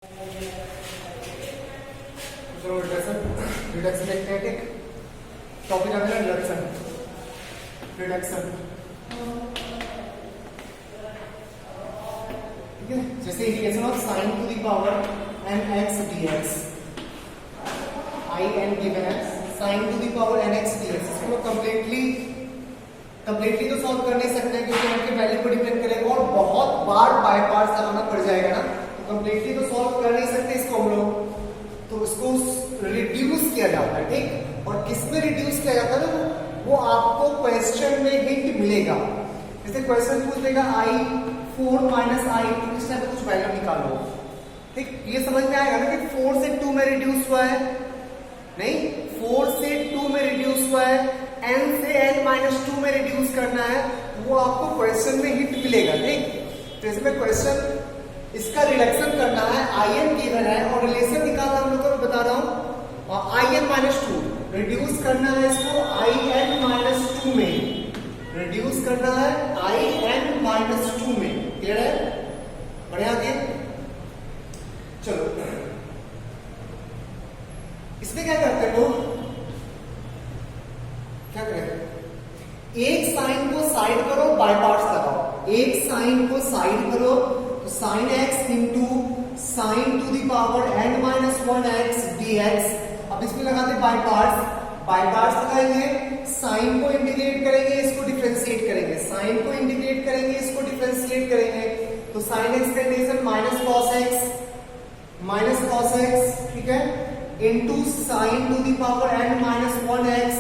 Reduction देखते हैं। ठीक, टॉपिक आ गया रिडक्शन। रिडक्शन ठीक है, जैसे integration of sine to the power n x d x, I n given है sine to the power n x d x. इसको कंप्लीटली तो सॉल्व कर नहीं सकते क्योंकि उनके वैल्यू पर डिपेंड करेगा और बहुत बार बाय पार्ट्स लगाना पड़ जाएगा ना, तो कंप्लीटली तो सॉल्व कर नहीं सकते इसको हम लोग। तो इसको रिड्यूस किया जाता है। ठीक, और किसमें रिड्यूस किया जाता है ना, वो आपको क्वेश्चन में हिंट मिलेगा। जैसे क्वेश्चन पूछ देगा आई 4 माइनस आई, तो इस टाइप कुछ वैल्यू निकालो। ठीक, ये समझ में आएगा ना कि 4 से 2 में रिड्यूस हुआ है, नहीं 4 से 2 में रिड्यूस हुआ है, n से n माइनस 2 में रिड्यूस करना है, वो आपको क्वेश्चन में हिंट मिलेगा। ठीक, तो इसमें क्वेश्चन इसका रिडक्शन करना है, आई एन गिवन है और रिलेशन निकालना हम लोग को बता रहा हूं, और आई एन माइनस 2 रिड्यूस करना है इसको आई एन माइनस 2 में, रिड्यूस करना है आई एन माइनस 2 में। क्लियर है? बढ़िया आगे चलो, इसमें क्या करते हैं लोग, क्या करें, एक साइन को साइड करो, बाय पार्ट्स लगाओ। एक साइन को साइड करो तो sine x into sine to the power n minus 1 x d x. अब इसमें लगाते बाय पार्ट्स, बाय पार्ट्स लगाएंगे, साइन को इंटीग्रेट करेंगे, इसको डिफरेंशिएट करेंगे, साइन को इंटीग्रेट करेंगे, इसको डिफरेंशिएट करेंगे, तो साइन एक्स का इंटीग्रेशन माइनस कॉस एक्स, ठीक है, into sine to the power n minus 1 x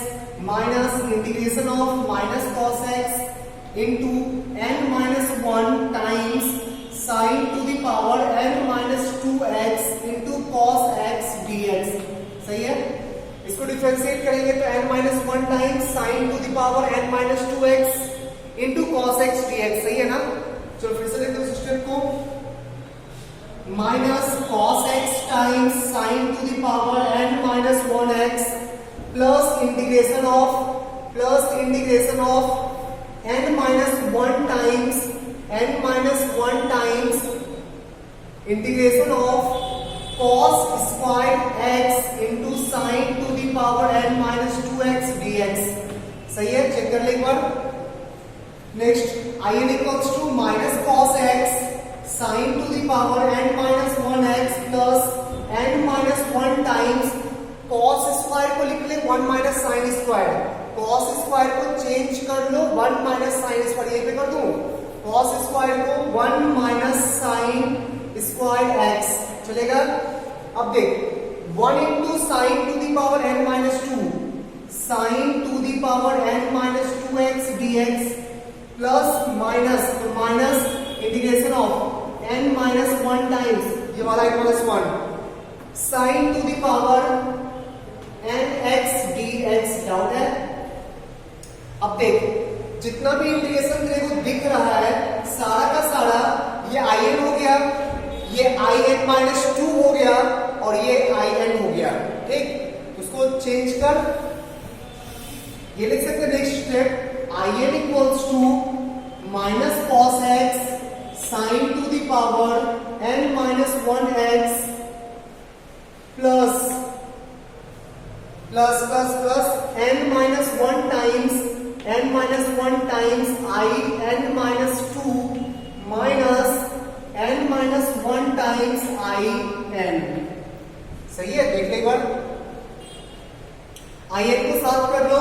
minus integration of minus cos x into n minus 1 times sine to the power n minus 2 x into cos x d x. सही है? इसको differentiate करेंगे तो n minus 1 times sine to the power n minus 2 x into cos x d x. सही है ना? चलो फिर से देखते हैं सिस्टम को, minus cos x times sine to the power n minus 1 x plus integration of n minus 1 times integration of cos squared x into sin to the power n minus 2x dx। सही है? Check कर ले एक बार। Next i n equals to minus cos x sin to the power n minus 1 x plus n minus 1 times cos square को लिख ले 1 minus sine square, cos square को चेंज कर लो 1 माइनस साइन स्क्वायर, यहीं पे कर दूं, cos स्क्वायर को 1 माइनस साइन स्क्वायर x चलेगा। अब देख 1 into sine to the power n minus 2 sine to the power n minus 2x dx plus minus integration of n minus 1 times ये वाला n minus 1 sine to the power n x dx। Doubt है? अब देख जितना भी integration तेरे को दिख रहा है सारा का सारा ये आई एन हो गया, ये आई एन माइनस 2 हो गया और ये आई एन हो गया। ठीक, उसको चेंज कर, ये लिख सकते हैं next step, i N equals to minus cos x sine to the power n minus 1 x plus n minus 1 times I n minus 2 minus n minus 1 times I n। सही है? देख ले एक बार, I n को साफ कर लो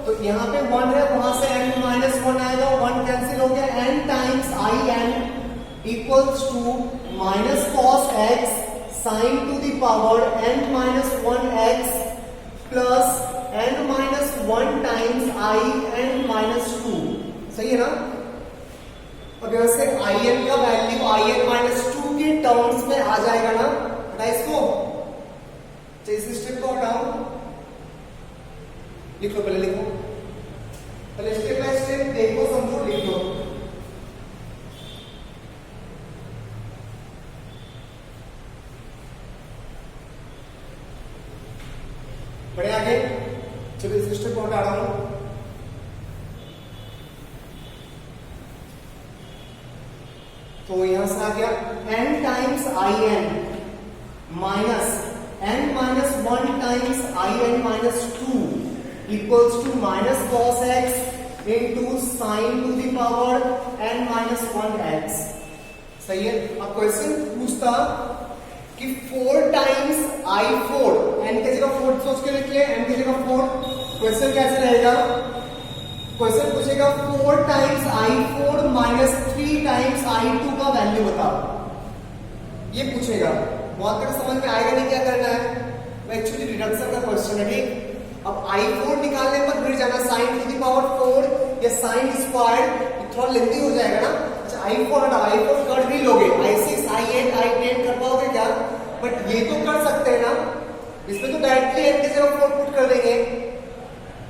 तो यहाँ पे 1 है, वहां से n minus 1 आएगा, 1 कैंसिल हो गया, n times I n equals to minus cos x sin to the power n minus 1 x plus n minus 1 times I n minus 2। सही है ना? और वैसे आई n का वैल्यू आई n माइनस 2 के टर्म्स में आ जाएगा ना, हटा इसको, इस स्टेप को हटाओ, लिख लो, पहले लिखो, पहले स्टेप बाय स्टेप देखो, समझो, लिख लो। बढ़े आगे चलो, इस स्टेप को हटा रहा हूं। तो यहां से आ गया n times I N minus 2 equals to minus cos x into sine to the power n minus 1x। सही है। अब क्वेश्चन पूछता कि 4 टाइम्स i4, n की जगह 4 सोच के लिख ले, n की जगह 4। क्वेश्चन कैसे रहेगा? क्वेश्चन पूछेगा 4 times i4 minus 3 times i2 का वैल्यू बताओ। ये पूछेगा, बहुत कर समझ में आएगा नहीं क्या करना है। एक्चुअली रिडक्शन का क्वेश्चन है, ठीक। अब i4 निकालने पर फिर जाना sin टू द पावर 4 या sin स्क्वायर्ड, थोड़ा लेंथी हो जाएगा ना। अच्छा i4 हटाओ, i4 कर भी लोगे, i6 i8 i10 कर पाओगे क्या? बट ये तो कर सकते हैं ना, इसमें तो डायरेक्टली n की जगह 4 पुट कर देंगे,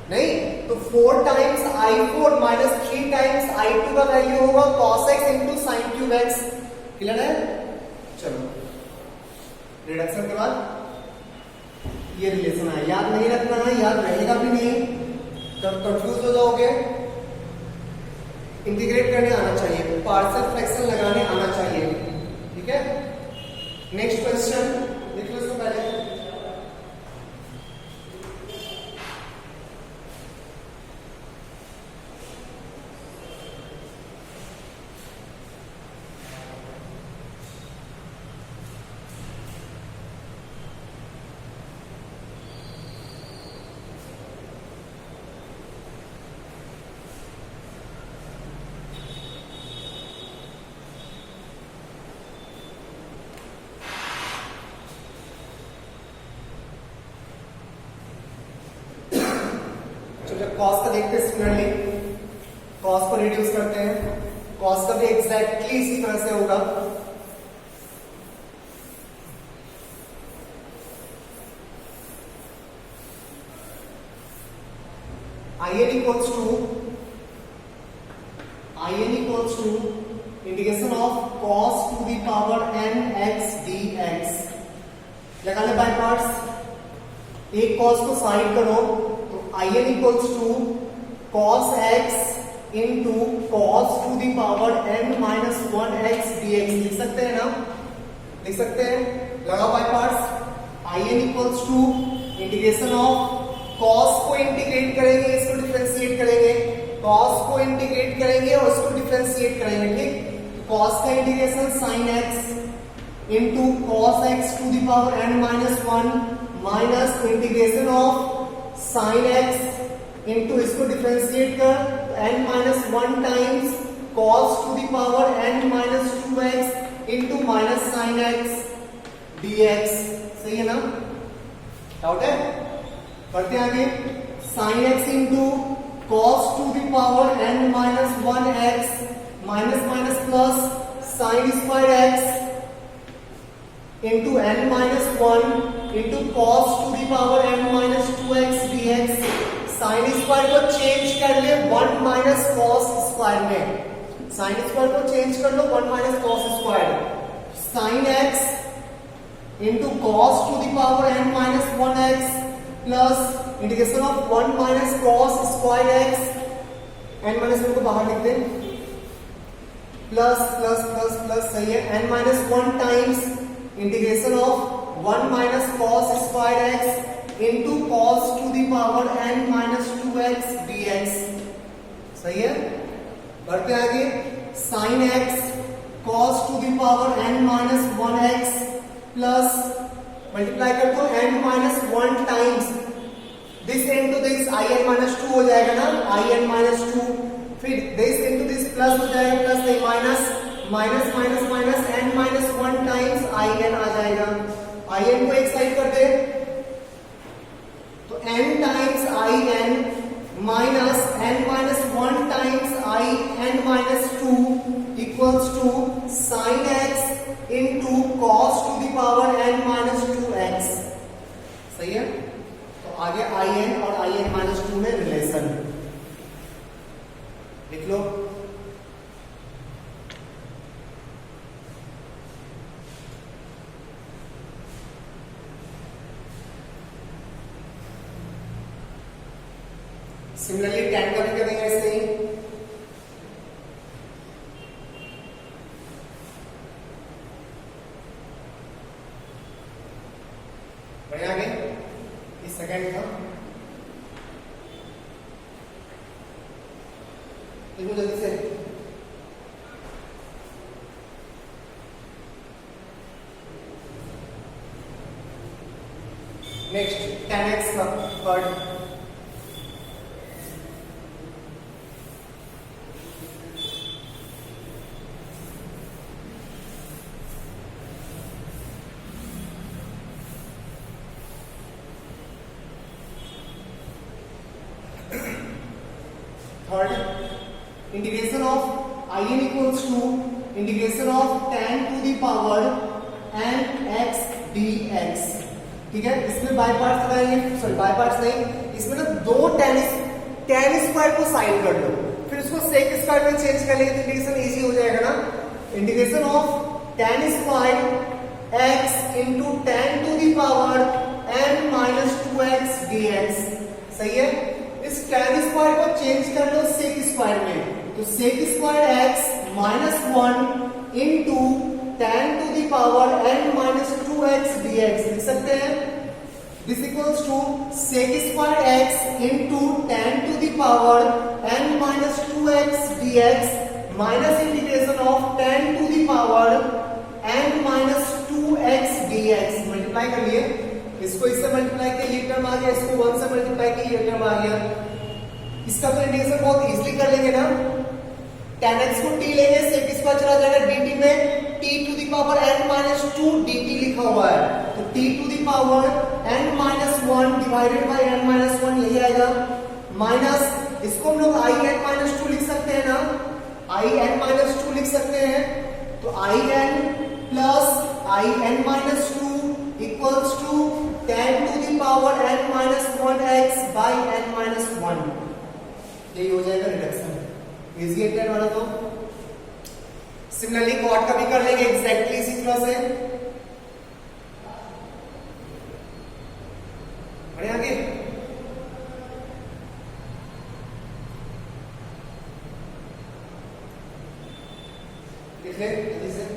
नहीं? तो 4 times i4 minus 3 times i2 का वैल्यू होगा cos x into sine cube x। Clear है? चलो रिडक्शन के बाद ये रिलेशन है, याद नहीं रखना है, याद रहेगा भी नहीं, तब कंफ्यूज हो जाओगे। इंटीग्रेट करने आना चाहिए, पार्शियल फ्रैक्शन लगाने आना चाहिए, ठीक है। नेक्स्ट क्वेश्चन लिख लो इसको पहले। कॉस का देखते हैं सिमिलरली, कॉस को रिड्यूस करते हैं। कॉस का भी एग्जैक्टली इसी तरह से होगा। in equals to integration of cos to the power n x dx। लगा ले बाय पार्ट्स, एक cos को साइड करो, in equals to cos x into cos to the power n minus 1x dx। लिख सकते हैं ना, लिख सकते हैं। लगा by parts, in equals to integration of cos को इंटीग्रेट करेंगे, इसको डिफरेंशिएट करेंगे, cos को इंटीग्रेट करेंगे और इसको डिफरेंशिएट करेंगे, ठीक। cos का integration sin x into cos x to the power n minus 1 minus integration of sin x into इसको डिफरेंशिएट कर n minus 1 times cos to the power n minus 2x into minus sin x dx। सही है ना? Doubt है? करते हैं आगे। sin x into cos to the power n minus 1x minus minus plus sin square x into n minus 1 into cos to the power n minus 2x dx। Sine square को change कर ले 1 minus cos square में, sine square को change कर लो 1 minus cos square. sin x into cos to the power n minus 1x plus integration of 1 minus cos square x, n minus 1 को बाहर लिख दें, प्लस प्लस प्लस प्लस। सही है। n minus 1 times integration of 1 minus cos square x into cos to the power n minus 2x dx। सही है। बढ़ते आगे। sin x cos to the power n minus 1x plus multiply कर दो n minus 1 times this into this in minus 2 हो जाएगा ना, in minus 2, फिर दिस इंटू दिस प्लस हो जाएगा, प्लस नहीं minus, minus minus minus n minus 1 times in आ जाएगा। in को एक साइड कर दे तो n times in minus n minus 1 times in minus 2 equals to sin x into cos to the power n minus 2x। सही है। तो आगे in और in माइनस 2 में रिलेशन लिख लो। सिमिलरली tan का भी करेंगे ऐसे ही। बढ़िया आगे सेकंड था, देखो जल्दी से। नेक्स्ट 10x का third, integration of in equals to integration of tan to the power n x dx। ठीक है, इसमें बाय पार्ट्स लगाएंगे, सॉरी बाय पार्ट्स नहीं, इसमें ना दो tan स्क्वायर को साइड कर लो, फिर उसको sec स्क्वायर में चेंज कर लेंगे तो इंटीग्रेशन इजी हो जाएगा ना। Integration of tan square x into tan to the power n minus 2x dx। सही है, इस tan स्क्वायर को चेंज कर लो sec स्क्वायर में, तो sec square x minus 1 into tan to the power n minus 2x dx लिख सकते हैं। This equals to sec square x into tan to the power n minus 2x dx minus integration of tan to the power n minus 2x dx। Multiply कर लिए, इसको इससे multiply किया ये term आ गया, इसको 1 से मल्टीप्लाई किया ये टर्म आ गया। इसका तो इंटीग्रेशन बहुत इजीली कर लेंगे ना, tan x को t लेंगे, sec स्क्वायर चला जाएगा dt में, t to the power n minus 2 dt लिखा हुआ है, तो t to the power n minus 1 divided by n minus 1 यही आएगा, माइनस इसको हम लोग i n माइनस 2 लिख सकते हैं ना, i n माइनस 2 लिख सकते हैं, तो i n plus i n minus 2 equals to tan to the power n minus 1x by n minus 1। यही हो जाएगा रिडक्शन, इजी है टेन वाला। तो सिमिलरली कॉट का भी कर लेंगे एग्जैक्टली इसी तरह से। बढ़े आगे, देख ले जल्दी से।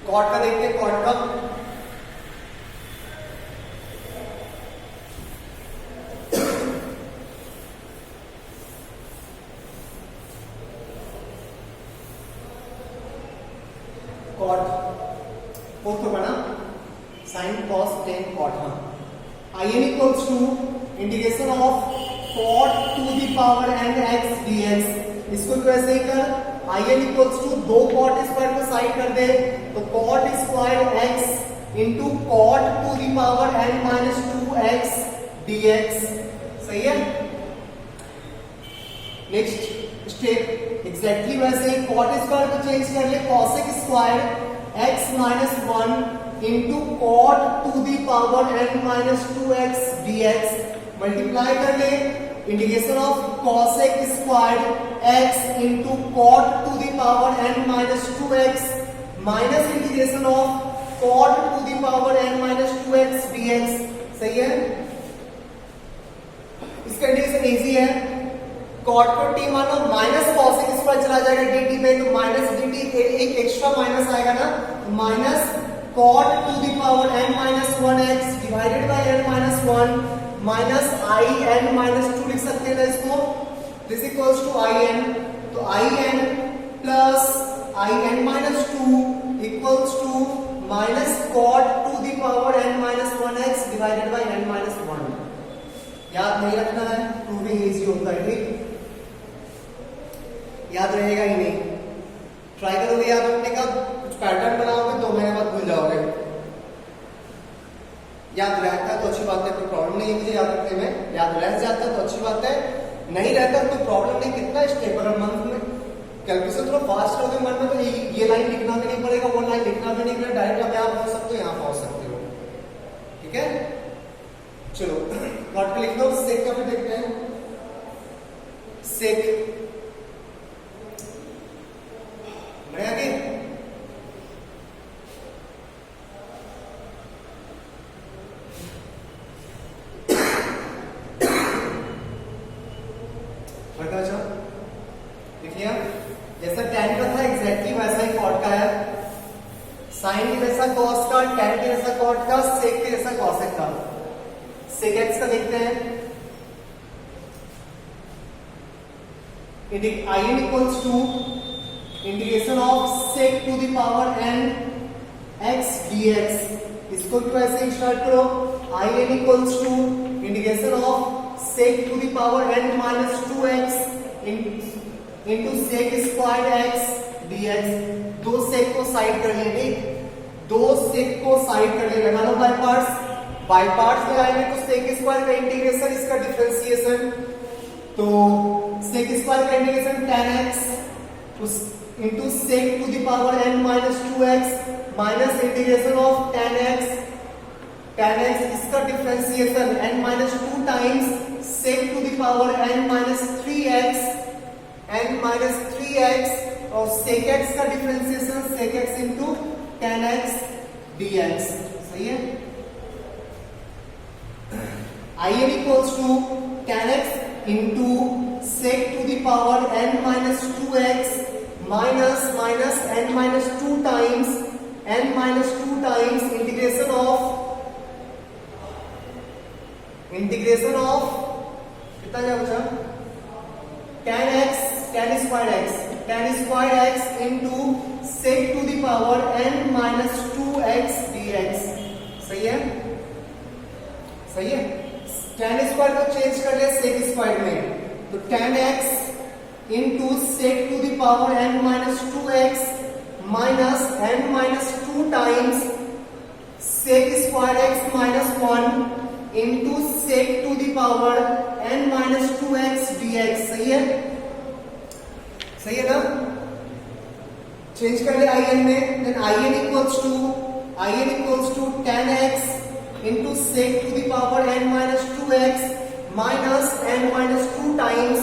कॉट का देखते हैं, कॉट का कॉट फोर्थ होगा ना, साइन कॉस टेन कॉट। हाँ, in equals to integration of cot to the power n x dx। इसको तो ऐसे ही कर, in इक्वल्स टू दो कॉट स्क्वायर को साइड कर दे, तो cot square x into cot to the power n minus 2x dx। सही है, नेक्स्ट स्टेप एग्जैक्टली वैसे ही कॉट स्क्वायर को चेंज कर ले, cosec square x minus 1 into cot to the power n minus 2x dx multiply कर ले, integration of cosec square x into cot to the power n minus 2x minus integration of cot to the power n minus 2x dx। सही है, इसका integration easy है, cot को t मानो minus cosec square चला जाएगा dt में, तो माइनस dt एक एक्स्ट्रा माइनस आएगा ना, minus cot to the power n minus 1x divided by n minus 1 minus i n minus 2 लिख सकते हैं ना इसको, this equals to i n, तो i n plus i n minus 2 equals to minus cot to the power n minus 1x divided by n minus 1। याद नहीं रखना है, प्रूविंग इजी होता है, ठीक, याद रहेगा ही नहीं, ट्राई करोगे याद रखने का, कुछ पैटर्न बनाओगे 2 महीने बाद भूल जाओगे। याद रहता है तो अच्छी बात है, कोई प्रॉब्लम नहीं है मुझे याद रखने में, याद रह जाता है तो अच्छी बात है, नहीं रहता तो कोई प्रॉब्लम नहीं। कितना स्टेप है मंथ में, कैलकुलेशन थोड़ा फास्ट करोगे मन में तो ये लाइन लिखना भी नहीं पड़ेगा, वो लाइन लिखना भी नहीं पड़ेगा, डायरेक्ट आप पहुंच सकते हो, यहाँ पहुंच सकते हो, ठीक है। चलो नोट पे लिख दो, सेक का भी देखते हैं, सेक बढ़िया आगे, है, जैसा tan का था एग्जैक्टली वैसा ही cot का है, sin के जैसा cos का, tan के जैसा cot का, sec के जैसा cosec का। sec x का देखते हैं, in equals to integration of sec to the power n x dx, इसको तो ऐसे ही स्टार्ट करो, in equals to integration of sec to the power n minus 2x into sec square x dx। दो sec को side कर लिए, ठीक, दो sec को साइड कर लिए, लगा लो बाय पार्ट्स लगाएंगे तो sec स्क्वायर का इंटीग्रेशन, इसका डिफरेंशिएशन, तो sec स्क्वायर का integration tan x into sec to the power n minus 2x minus integration of tan x इसका differentiation n minus 2 times sec to the power n minus 3x और sec x का differentiation sec x into tan x dx। सही है, in equals to tan x into sec to the power n minus 2x minus n minus 2 times integration of कितना क्या बचा, tan squared x into sec to the power n minus 2x dx। सही है, tan square को change कर ले sec square में, तो tan x into sec to the power n minus 2x minus n minus 2 times sec square x minus 1 into sec to the power n minus 2x dx। सही है ना, change कर ले in में, then in equals to tan x into sec to the power n minus 2x minus n minus 2 times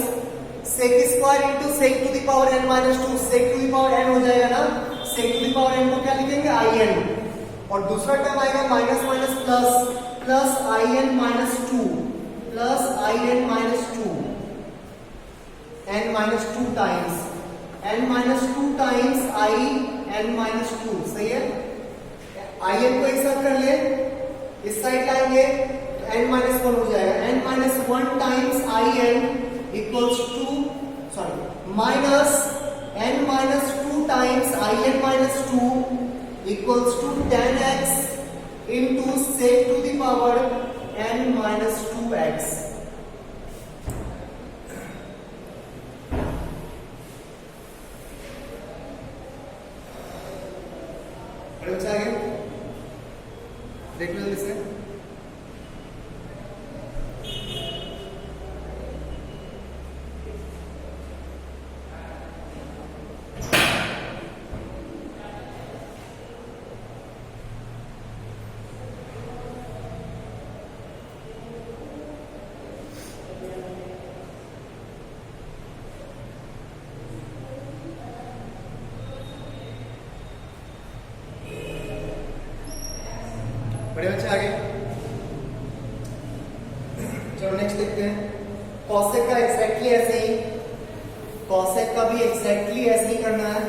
sec square into sec to the power n minus 2, sec to the power n हो जाएगा ना, sec to the power n को क्या लिखेंगे in, और दूसरा term आएगा minus plus in minus 2 n minus 2 times in minus 2। सही है, in को एक साथ कर ले, इस साइड लाएंगे तो n माइनस 1 हो जाएगा, n minus 1 times in equals to minus n minus 2 times in minus 2 equals to tan x into sec to the power n minus 2x। देख लो इसे, बड़े बच्चे आगे चलो नेक्स्ट देखते हैं, कॉसेक का एग्जैक्टली ऐसे ही, कॉसेक का भी एग्जैक्टली ऐसे ही करना है।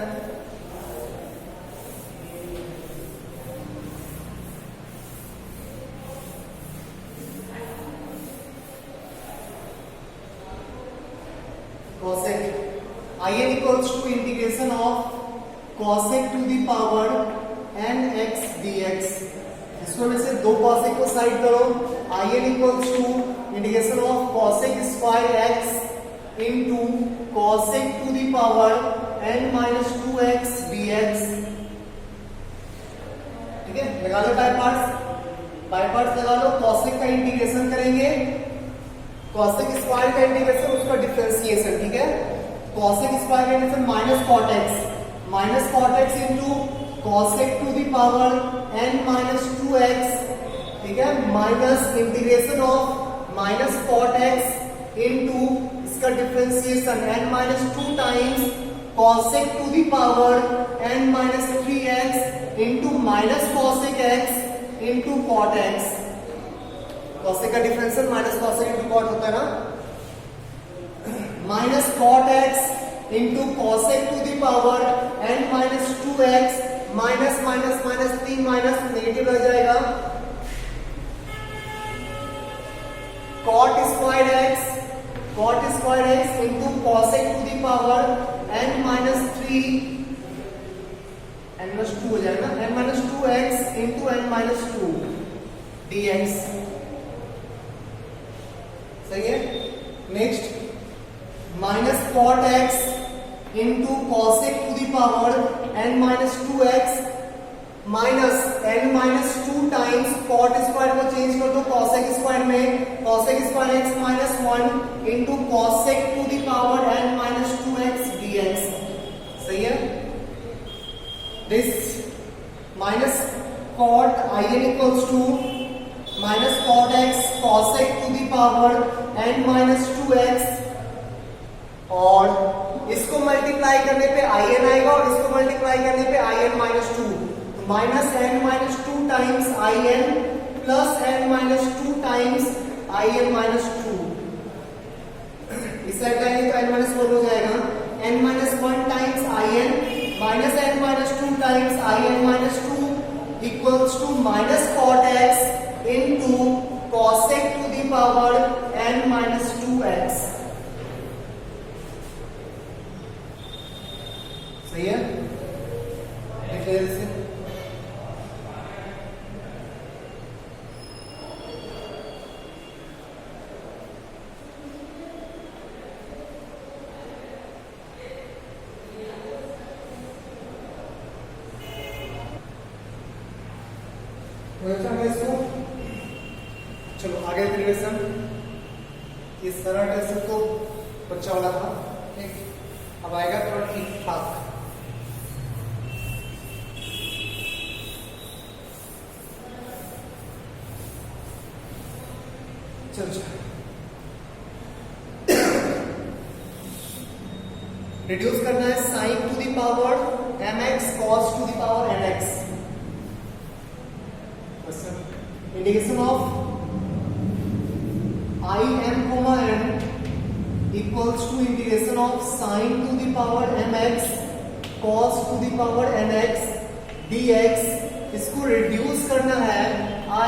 Cosec in equals to integration of cosec to the power n x dx, इसको में से दो cosec को साइड करो, in equals to integration of cosec square x into cosec to the power n minus 2x dx। ठीक है, लगा लो बाय पार्ट्स लगा लो, cosec का इंटीग्रेशन करेंगे, cosec स्क्वायर का इंटीग्रेशन, उसका डिफरेंशिएशन, ठीक है, cosec स्क्वायर का integration minus cot x into cosec to the power n minus 2x, ठीक है, minus integration of minus cot x into इसका differentiation n minus 2 times cosec to the power n minus 3x into minus cosec x into cot x। cosec का differential minus cosec into cot होता है ना, minus cot x into cosec to the power n minus 2x minus minus minus 3 minus negative रह जाएगा cot square x into cosec to the power n minus 3 n minus 2 हो जाएगा n minus 2x into n minus 2 dx। सही है। Next minus cot x into cosec to the power n minus 2x minus n minus 2 times cot square को change कर दो cosec square में, cosec square x minus 1 into cosec to the power n minus 2x dx। सही है। This minus cot in equals to minus cot x cosec to the power n minus 2x और इसको multiply करने पे in आएगा और इसको multiply करने पे in minus 2 minus n minus 2 times in plus n minus 2 times in minus 2। इस साइड लाएंगे तो n माइनस 4 हो जाएगा n minus 1 times in minus n minus 2 times in minus 2 equals to minus cot x into cosec to the power n minus 2x। सही है। लिख से इसको चलो आगे रिलेशन। ये सरल रिलेशन तो बच्चा वाला था, ठीक। अब आएगा थोड़ा ठीक ठाक। चलो रिड्यूस करना है sine to the power mx cos to the power nx। Integration of I m comma n equals to integration of sin to the power mx cos to the power nx dx। इसको reduce करना है I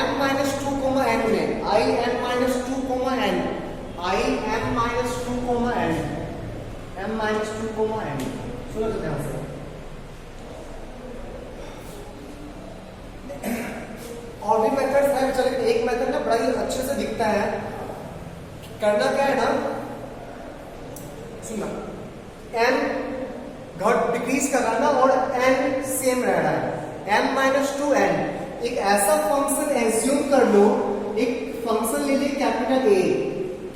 m minus 2 comma n में I m minus 2 comma n I m minus 2 comma n m minus 2 comma n। सुनो तो ध्यान से और भी मेथड्स है। चलिए एक मेथड ना बड़ा ही अच्छे से दिखता है। करना क्या है ना, सुनना, n घट डिक्रीज कर रहा ना और n सेम रह रहा है m माइनस 2n। एक ऐसा फंक्शन एज्यूम कर लो, एक फंक्शन ले लीजिए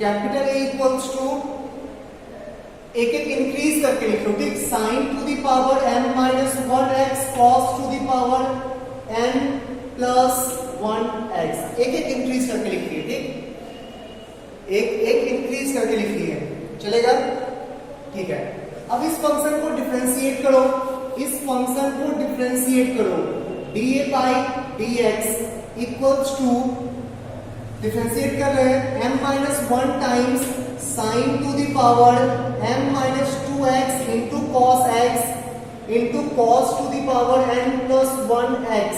कैपिटल A इक्वल्स टू एक एक इंक्रीज करके लिख लो, ठीक। Sine to the power m minus 1x cos to the power n plus 1x एक एक इंक्रीज करके लिखिए, ठीक। एक इंक्रीज करके लिखिए, चलेगा, ठीक है। अब इस फंक्शन को डिफरेंशिएट करो, इस फंक्शन को डिफरेंशिएट करो dA by dx equals to, differentiate कर रहे हैं m minus 1 times sine to the power m minus 2x into cos x into cos to the power n plus 1x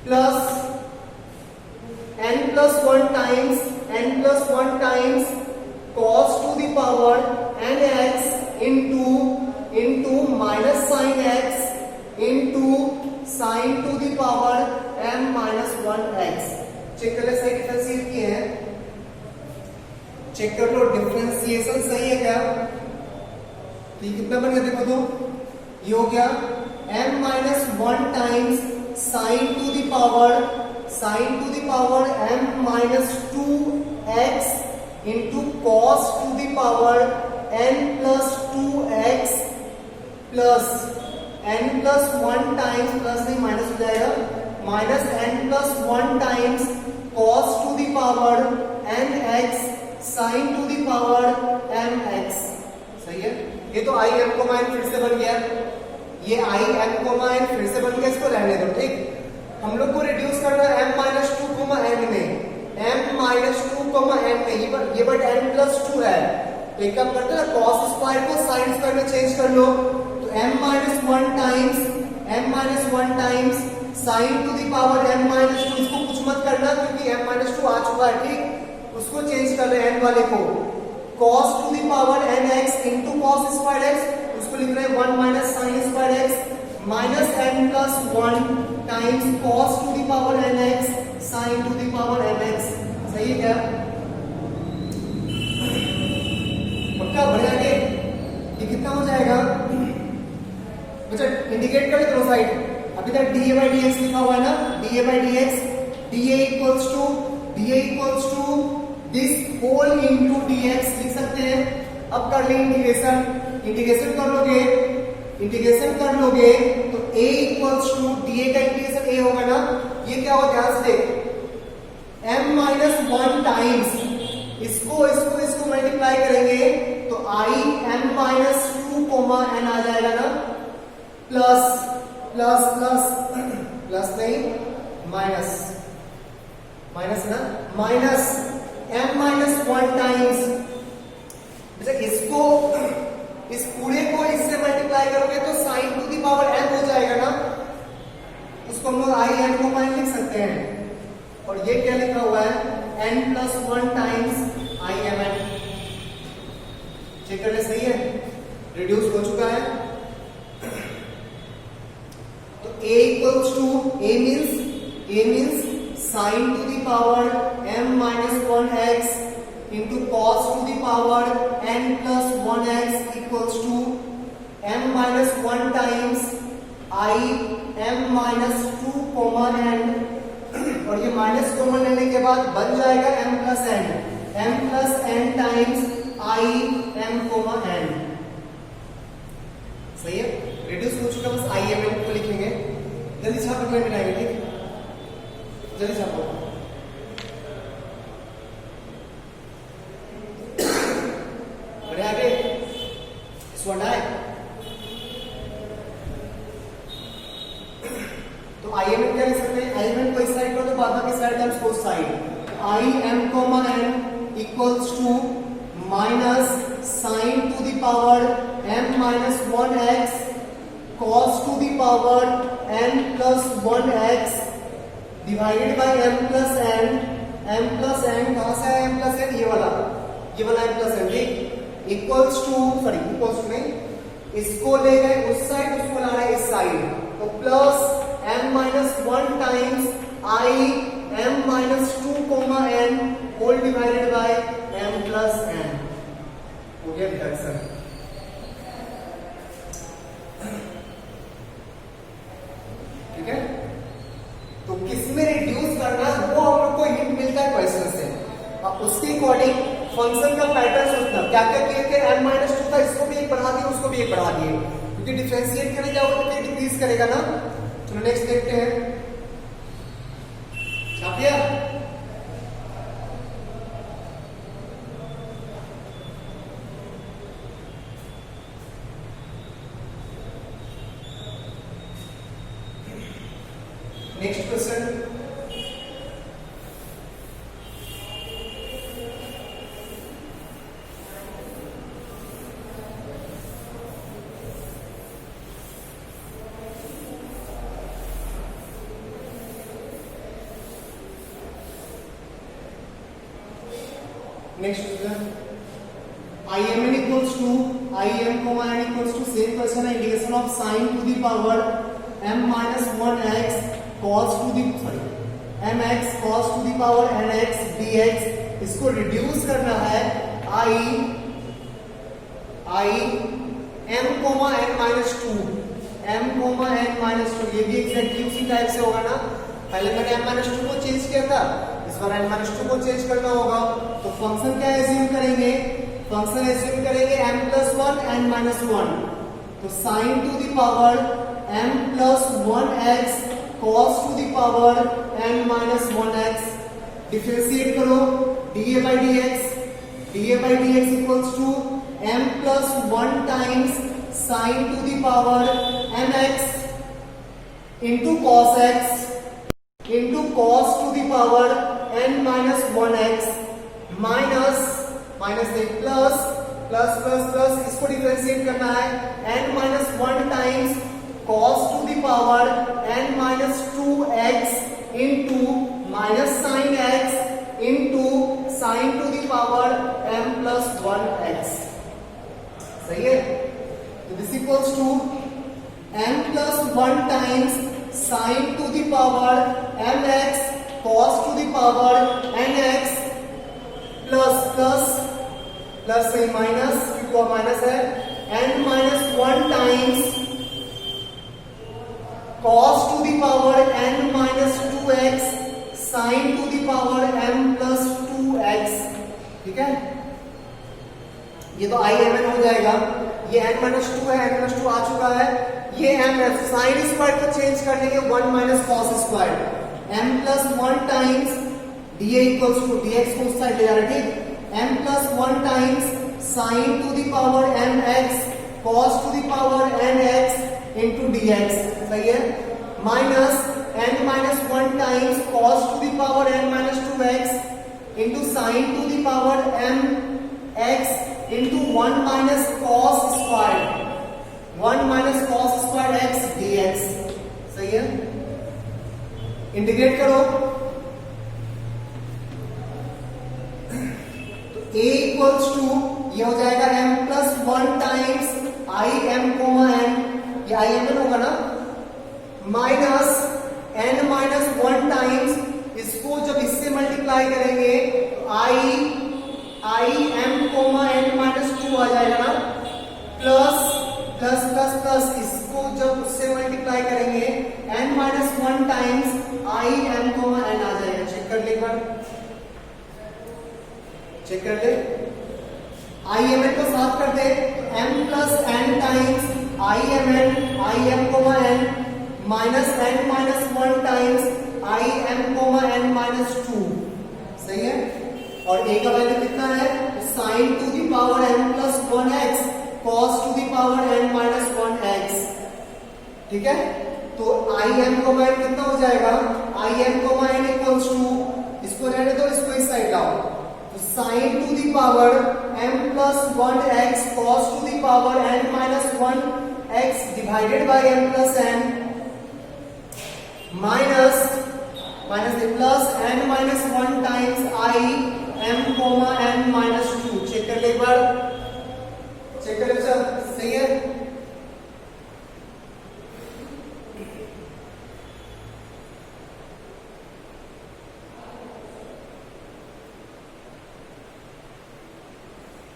plus n plus 1 times cos to the power nx into minus sine x into sine to the power m minus 1x। Check कर ले सही differentiate किए हैं, check कर लो differentiation सही है क्या। ठीक, कितना बन गया देखो तो, ये हो गया m minus 1 times sine to the power m minus 2x into cos to the power n plus 2x plus n plus 1 times, plus नहीं माइनस हो जाएगा, minus n plus 1 times cos to the power nx sine to the power mx। सही है। ये तो i m को mine फिर से बन गया, ये i m को माइन फिर से बन गया, इसको रहने दो, ठीक। हम लोग को रिड्यूस करना है m माइनस 2 n में m माइनस 2 n में ये बट n प्लस 2 है, तो एक काम करते हैं ना, cos स्क्वायर को sin स्क्वायर में चेंज कर लो, तो m minus 1 times sin to the power m minus 2, इसको कुछ मत करना क्योंकि m माइनस 2 आ चुका है, ठीक, उसको चेंज कर रहे हैं n वाले को, cos to the power nx into cos square x, उसको लिख रहे हैं 1 minus sin square x minus n plus 1 times cos to the power nx sin to the power nx, सही है क्या? पक्का? बढ़िया के ये कितना हो जाएगा बच्चा? इंडिकेट कर दोनों साइड, अभी तक dA by dx लिखा हुआ है ना, dA by dx, dA equals to this whole into dx लिख सकते हैं। अब कर लें इंटीग्रेशन कर लोगे तो a equals to dA का इंटीग्रेशन a होगा ना, ये क्या होगा ध्यान से देख, m माइनस 1 टाइम्स इसको मल्टीप्लाई करेंगे तो i m minus 2 comma n आ जाएगा ना, प्लस नहीं माइनस ना, माइनस m माइनस 1 टाइम्स, इसको इस पूरे को इससे मल्टीप्लाई करोगे तो sin to the power n हो जाएगा ना, उसको हम लोग i n को माइन लिख सकते हैं, और ये क्या लिखा हुआ है n plus 1 times i m n, check करने सही है, रिड्यूस हो चुका है, तो a equals to a means sin to the power m minus 1x into cos to the power n plus 1x equals to m minus 1 times I m minus 2 comma n, और ये minus common लेने के बाद बन जाएगा m plus n times I m comma n, सही है, reduce हो चुका, बस I m n को लिखेंगे, जल्दी छापो कमेंट में आएंगे, ठीक, जल्दी छापो, तो आई एम क्या लिख सकते हैं, आई एम को इस साइड कर दो, बाद बाकी side times cos side, I M comma n equals to minus sine to the power m minus 1x cos to the power n plus 1x divided by m plus n कहां से आया m plus n, ये वाला m plus n, ठीक, equals to नहीं, इसको ले गए उस साइड, उसको ला रहे इस साइड, तो plus m minus 1 times I m minus 2 comma n whole divided by m plus n, हो गया रिडक्शन, ठीक है। तो किसमें रिड्यूस करना वो हम लोग को हिंट मिलता है क्वेश्चन से, अब उसके अकॉर्डिंग फंक्शन का पैटर्न सोचना, क्या किए थे, m माइनस 2 था, इसको भी एक बढ़ा दिए, उसको भी एक बढ़ा दिए, क्योंकि डिफरेंशिएट करने जाओगे तो ये डिक्रीज करेगा ना। चलो नेक्स्ट देखते हैं, छाप दिया, next question, next I m n equals to I m comma n equals to same question है, integration of sin to the power m minus 1x cos to the mx cos to the power nx dx, इसको reduce करना है I m comma n minus 2, m comma n minus 2, ये भी exactly उसी type से होगा ना, पहले मैंने m minus 2 को चेंज किया था, इस बार n minus 2 को चेंज करना होगा, तो फंक्शन क्या एज्यूम करेंगे, फंक्शन एज्यूम करेंगे m plus 1 n minus 1, तो sin to the power m plus 1x cos to the power n minus 1x, differentiate करो, dA by dx equals to m plus 1 times sin to the power mx into cos x into cos to the power n minus 1x minus से plus plus plus plus, इसको differentiate करना है n minus 1 times cos to the power n minus 2x into minus sine x into sine to the power m plus 1x। सही है? तो this equals to m plus 1 times sine to the power mx cos to the power nx plus plus plus से minus, क्योंकि minus है, n minus 1 times cos to the power n minus 2x sin to the power m plus 2x। ठीक है, ये तो imn हो जाएगा, ये n माइनस 2 है, n माइनस 2 आ चुका है, ये m है, साइन स्क्वायर को चेंज कर लेंगे 1 minus cos square, m plus 1 times dA equals to dx को उस साइड ले जा रहे, ठीक, m plus 1 times sine to the power mx cos to the power nx into dx। सही है, minus n minus 1 times cos to the power n minus 2x into sine to the power mx into 1 minus cos square 1 minus cos square x dx। सही है, integrate करो तो a equals to ये हो जाएगा m plus 1 times i m coma n, ये i m n होगा ना, माइनस n माइनस 1 टाइम्स, इसको जब इससे मल्टीप्लाई करेंगे तो i m coma n minus 2 आ जाएगा ना, प्लस प्लस प्लस प्लस, इसको जब उससे मल्टीप्लाई करेंगे n minus 1 times i m coma n आ जाएगा। चेक कर ले एक बार, चेक कर ले, i m n को साफ कर दे तो m plus n times i m coma n minus n minus 1 times i m coma n minus 2। सही है, और a का वैल्यू कितना है, sine to the power n plus 1x cos to the power n minus 1x। ठीक है, तो i m coma n कितना हो जाएगा, i m coma n equals to, इसको रहने दो, इसको इस साइड लाओ, तो sine to the power m plus 1x cos to the power n minus 1x divided by m plus n minus minus plus n minus 1 times i m coma n minus 2। Check कर ले एक बार, check कर ले sir, सही है,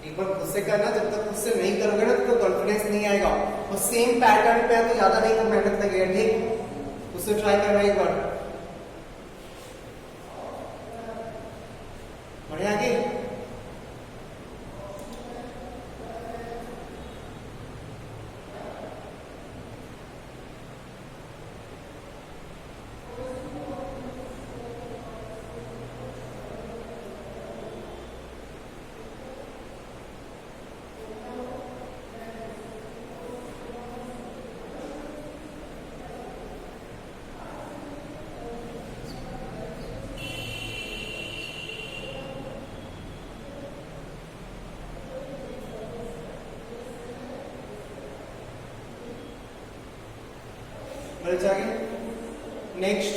एक बार खुद से करना, जब तक खुद से नहीं करोगे ना तो कॉन्फिडेंस नहीं आएगा, और सेम पैटर्न पे है तो ज्यादा नहीं तो मेहनत लगेगा। ठीक, उससे ट्राई करना एक बार, बढ़े आगे। नेक्स्ट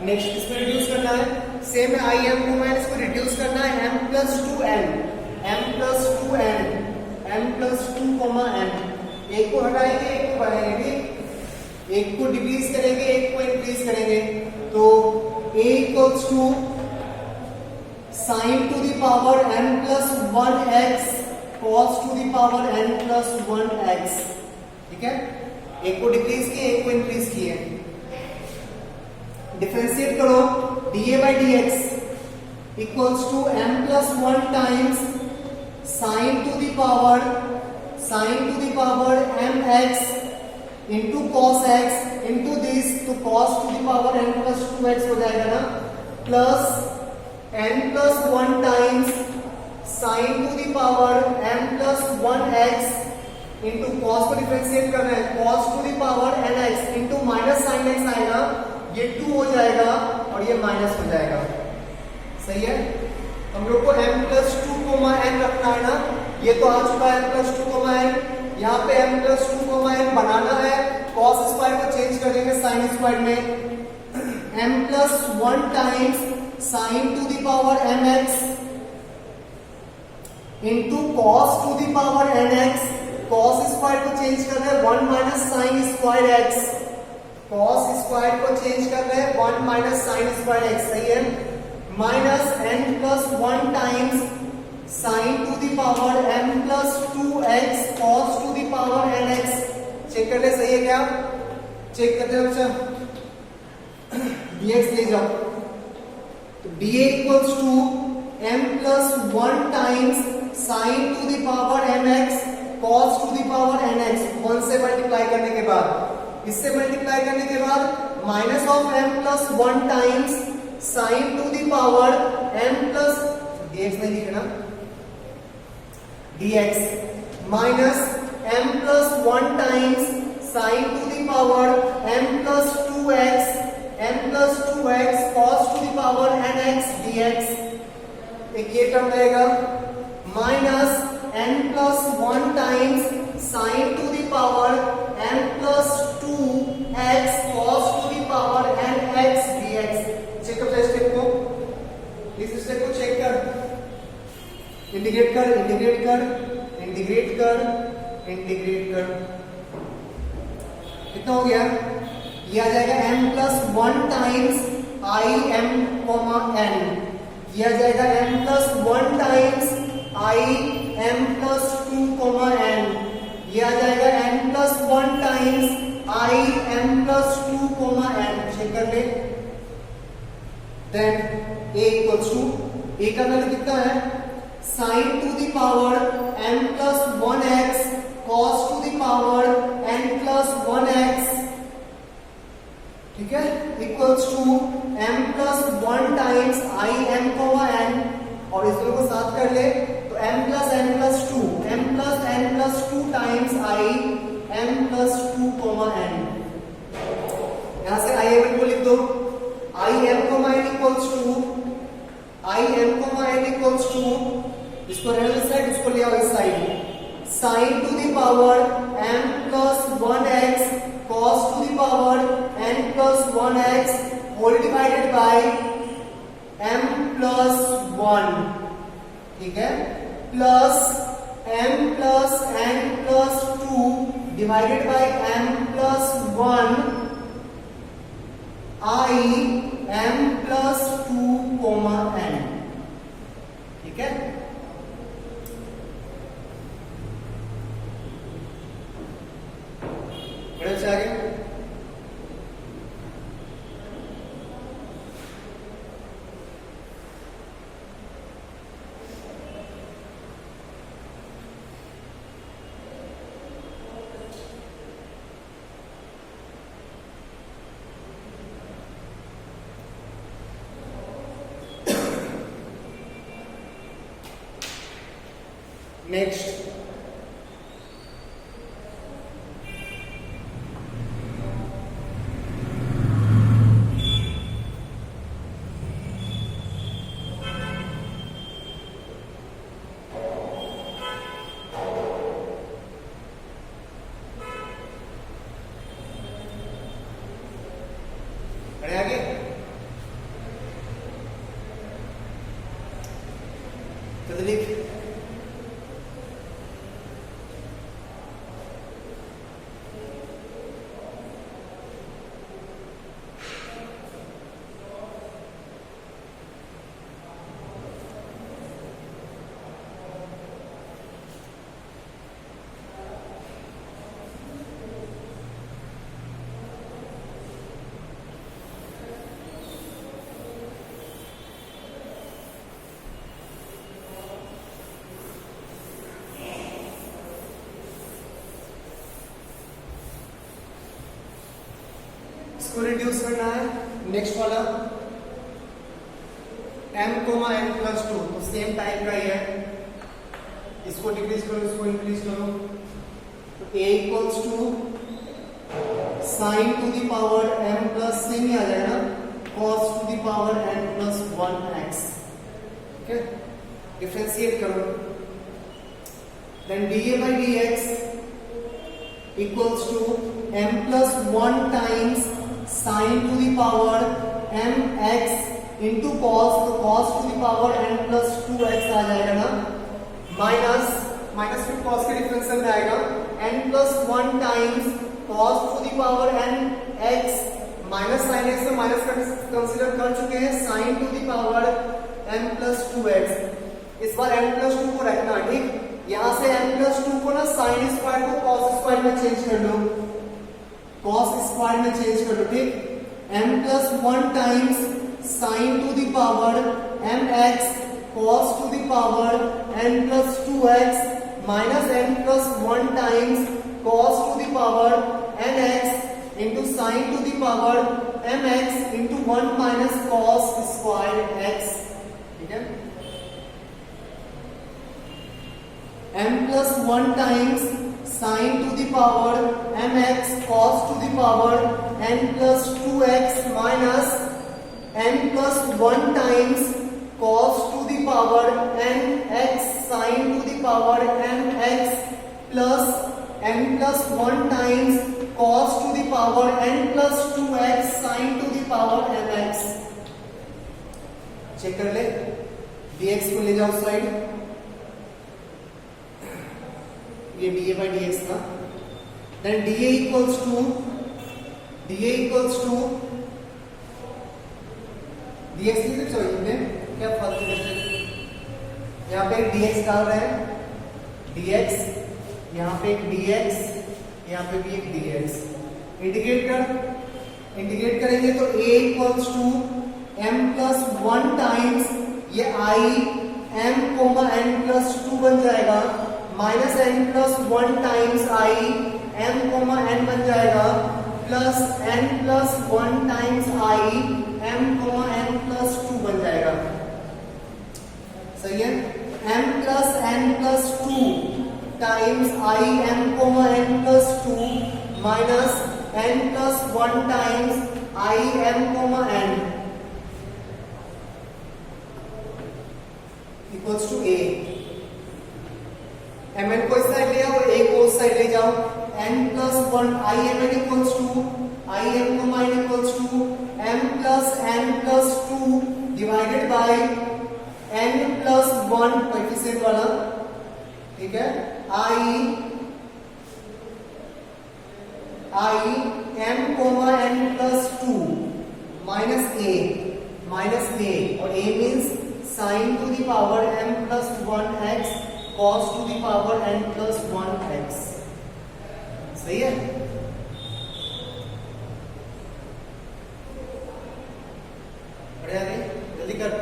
नेक्स्ट इसमें रिड्यूस करना है, सेम है आई एम को मैंने इसको रिड्यूस करना है m plus 2n m plus 2 comma n, एक को हटाएंगे एक को बढ़ाएंगे, एक को डिक्रीज करेंगे एक को इंक्रीज करेंगे, तो a equals to sine to the power n plus 1x cos to the power n plus 1x। ठीक है, एक को डिक्रीज किए एक को इंक्रीज किए, डिफरेंशिएट करो, dA by dx equals to m plus 1 times sine to the power mx into cos x into this, तो cos to the power n plus 2x हो जाएगा ना, plus n plus 1 times sin to the power m plus 1x into cos को differentiate करना है, cos to the power nx into minus sin x आएगा, ये 2 हो जाएगा और ये माइनस हो जाएगा। सही है, हम लोग को m plus 2 n रखना है ना, ये तो आ चुका है m plus 2 n, यहाँ पे m plus 2 n बनाना है, cos स्क्वायर को चेंज कर देंगे sin स्क्वायर में, m plus 1 times sin to the power mx into cos to the power nx, cos square को चेंज कर रहे हैं 1 minus sine square x, cos square को चेंज कर रहे हैं 1 माइनस साइन स्क्वायर x, सही है, minus n plus 1 times sine to the power m plus 2x cos to the power nx। Check कर ले सही है क्या, चेक करते हैं बच्चा, dx ले जाओ तो dA equals to m plus 1 times sine to the power mx cos to the power nx, 1 से मल्टीप्लाई करने के बाद, इससे मल्टीप्लाई करने के बाद minus of m plus 1 times sine to the power m plus dx नहीं लिखना, dx minus m plus 1 times sine to the power m plus 2x cos to the power nx dx, एक ये term रहेगा, minus n plus 1 times sine to the power m plus 2x cos to the power nx dx। Check कर step को, इस step को check कर, integrate कर integrate कर इंटीग्रेट कर इंटीग्रेट कर, कितना हो गया, ये आ जाएगा m plus 1 times i m n, ये आ जाएगा m plus 1 times i m plus 2 n, ये आ जाएगा n plus 1 times i m plus 2 n। चेक कर ले, then a equals to, a का वैल्यू कितना है, sine to the power m plus 1x cos to the power n plus 1x, ठीक है, equals to m plus 1 times i m n, और इस दोनों को साथ कर ले तो m plus n plus 2, m plus n plus 2 times i m plus 2 n। यहां से i m को लिख दो, i m n equals to i m n equals to, इसको रहने साइड, इसको ले आओ इस side, sine to the power m plus 1x cos to the power n plus 1x whole divided by m plus 1, ठीक है, plus m plus n plus 2 divided by m plus 1 i m plus 2 n, ठीक है, बड़े से आगे next, आगे तो लिख, इसको रिड्यूस करना है, नेक्स्ट वाला m कोमा n प्लस 2, तो सेम टाइप का ही है, इसको डिक्रीज करो इसको इंक्रीज करो, तो a equals to sine to the power m plus same ही आ जाएगा ना, cos to the power n plus 1x, ठीक है, डिफरेंशिएट करो, then dA by dx equals to m plus 1 times sin to the power mx into cos, तो cos to the power n plus 2x आ जाएगा ना, minus फिर cos के differential में आएगा n plus 1 times cos to the power n x, minus sin x से minus consider कर चुके हैं, sin to the power n plus 2x, इस बार n plus 2 को रखना, ठीक, यहां से n plus 2 को ना sin स्क्वायर को cos स्क्वायर में चेंज कर लो, cos स्क्वायर में चेंज कर लो, ठीक, m plus 1 times sin to the power mx cos to the power n plus 2x minus n plus 1 times cos to the power nx into sin to the power mx into 1 minus cos square x, ठीक है, m plus 1 times sin to the power mx cos to the power n plus 2x minus n plus 1 times cos to the power nx sin to the power nx plus n plus 1 times cos to the power n plus 2x sin to the power nx, check कर ले, dx को ले जाओ side, ये dA by dx था, then dA equals to dx लिख दो, इसमें क्या फर्क है, यहाँ पे एक dx डाल रहे हैं, dx, यहाँ पे एक dx, यहाँ पे भी एक dx, इंटीग्रेट करेंगे तो a equals to m plus 1 times ये i m coma n plus 2 बन जाएगा, minus n plus 1 times i m coma n बन जाएगा, plus n plus 1 times i m coma n plus 2 बन जाएगा, सही है, m plus n plus 2 times i m coma n plus 2 minus n plus 1 times i m coma n equals to a, mn को इस side ले आओ, a को उस साइड ले जाओ, n plus 1 i mn equals to i m coma n equals to m plus n plus 2 divided by n plus 1 coefficient वाला, ठीक है, i m coma n plus 2 minus a और a means sin to the power m plus 1x cos to the power n plus 1x, सही है, बढ़िया नहीं, जल्दी कर,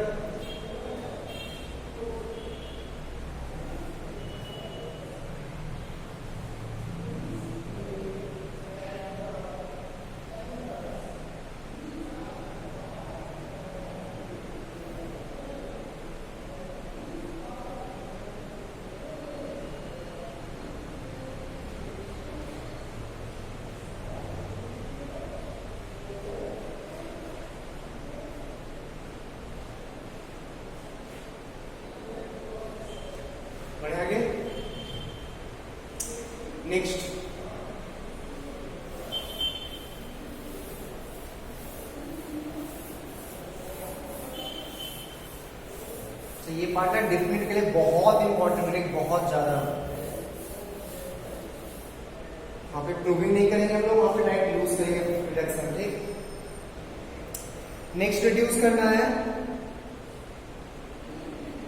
बढ़िया आगे, नेक्स्ट, तो ये पार्ट है डेफिनेट के लिए बहुत इंपॉर्टेंट है, बहुत ज्यादा, वहां पे प्रूविंग नहीं करेंगे हम लोग, वहां पे डायरेक्ट यूज करेंगे रिडक्शन, ठीक, नेक्स्ट रिड्यूस करना है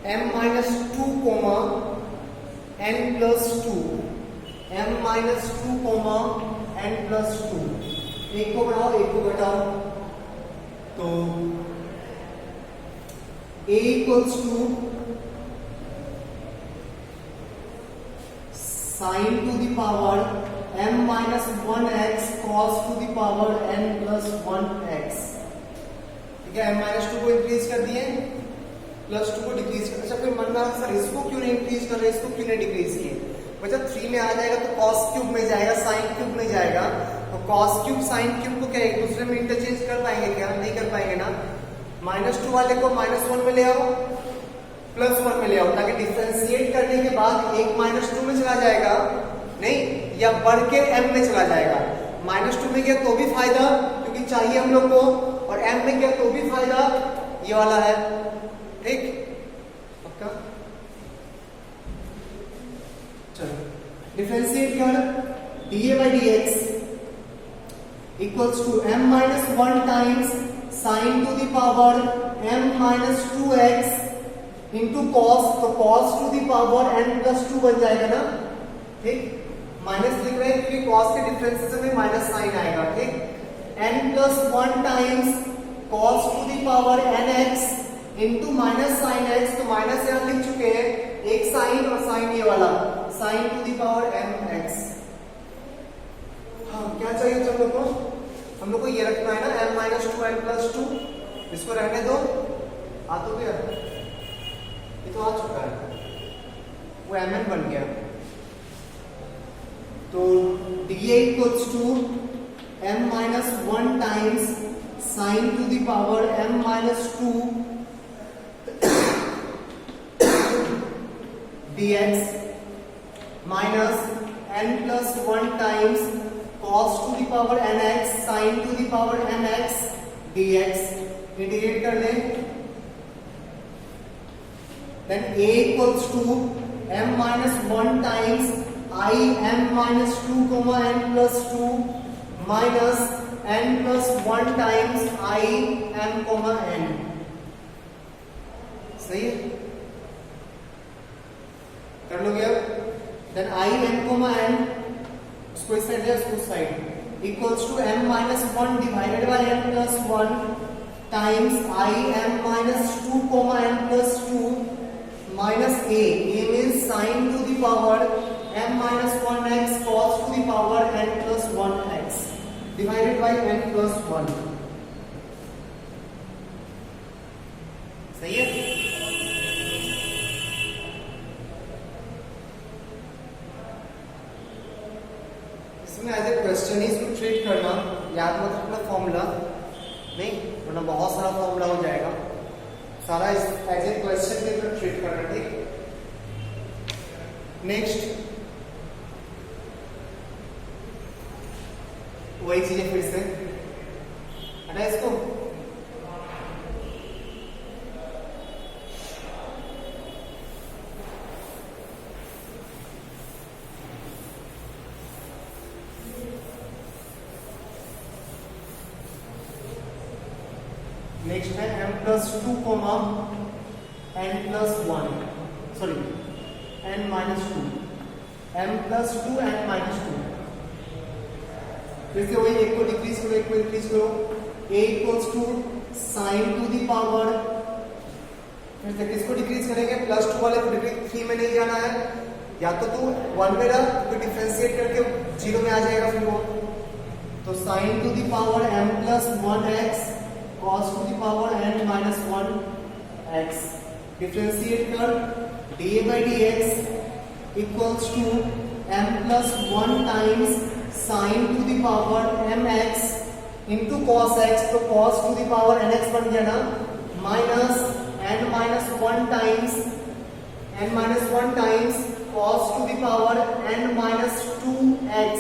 m minus 2 comma n plus 2, m minus 2 comma n plus 2, एक को बढ़ाओ एक को घटाओ, तो a equals to sine to the power m minus 1x cos to the power n plus 1x, ठीक है, m माइनस 2 को इंक्रीज कर दिए, प्लस 2 को डिक्रीज कर। अच्छा फिर मन में सर इसको क्यों नहीं इंक्रीज कर रहे, इसको क्यों नहीं डिक्रीज किए? जब 3 में आ जाएगा तो cos क्यूब में जाएगा, sin क्यूब में जाएगा, तो cos क्यूब sin क्यूब को क्या एक दूसरे में इंटरचेंज कर पाएंगे क्या? नहीं कर पाएंगे ना। -2 वाले को -1 में ले आओ, +1 में ले आओ, ताकि डिफरेंशिएट करने के बाद एक -2 में चला जाएगा नहीं, या बढ़ के m में चला जाएगा। -2 में गया तो भी फायदा क्योंकि चाहिए हम लोग को, और m में गया तो भी फायदा, ये वाला है। ठीक, पक्का? चलो डिफरेंशिएट कर, dA/dx equals to m-1 times sin to the power m-2x into cos, तो cos to the power n+2 बन जाएगा ना। ठीक, माइनस लिख रहे हैं क्योंकि cos के डिफरेंशिएशन में माइनस साइन आएगा। ठीक, n+1 times cos to the power nx into minus sine x, तो माइनस यहां लिख चुके हैं, एक साइन और साइन ये वाला, sign to the power mx। हाँ क्या चाहिए हम लोग को? हम लोग को ये रखना है ना m-2 n+2, इसको रहने दो। आ तो गया, ये तो आ चुका है, वो mn बन गया। तो dA equals to m-1 times sine to the power m-2 dx minus n+1 times cos to the power nx sin to the power nx dx। Integrate कर दें, then a equals to m-1 times I m-2 n+2 minus n+1 times I m, सही है? कर लोगे अब? then I m, उसको इस side या उस side, equals to m-1 divided by n+1 times I m-2 n+2 minus a means sin to the power m-1x cos to the power n+1x divided by n+1। सही है? इसमें as a question ही इसको treat करना, याद मत रखना formula नहीं, वरना बहुत सारा फॉर्मूला हो जाएगा। सारा एज ए क्वेश्चन के थ्रू ट्रीट करना। ठीक, नेक्स्ट वही चीजें फिर से हटा इसको। नेक्स्ट है m+2 n+1, sorry n-2, m+2 n-2। फिर से वही एक को डिक्रीज करो, एक को इंक्रीज करो। a equals to sine to the power, फिर से किसको डिक्रीज करेंगे? +2 वाले को डिक्रीज 3 में नहीं जाना है, या तो तू 1 में रख, तो डिफरेंशिएट करके 0 में आ जाएगा फिर वो। तो sine to the power m+1x cos to the power n-1x differentiate कर, dA/dx equals to m+1 times sin to the power mx into cos x, तो cos to the power nx बन गया ना, minus n-1 times cos to the power n-2x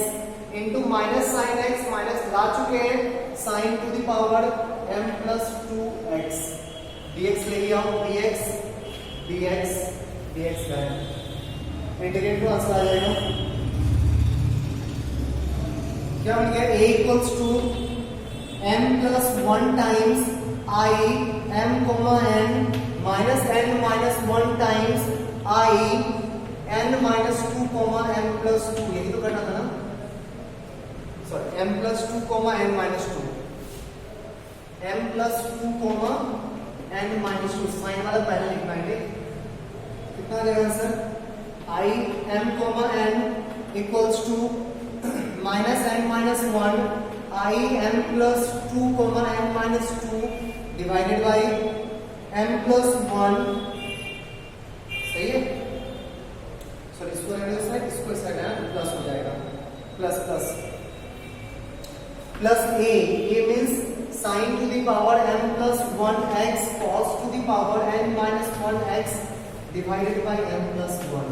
into minus sine x, minus ला चुके हैं, sin to the power m+2x dx ले आओ, dx का इंटीग्रेट को आंसर आ जाएगा। क्या बन गया? a equals to m+1 times I m, minus n-1 times I n-2 m+2, यही तो करना था ना, sorry m+2 n-2, m+2 n-2, sign वाला पहले लिखना है। कितना आ जाएगा answer? I m, equals to minus n-1 I m+2 n-2 divided by m plus 1, सही है, सॉरी इसको इसको इस साइड प्लस हो जाएगा, plus plus plus a means sin to the power m plus 1x cos to the power n minus 1x divided by m plus 1,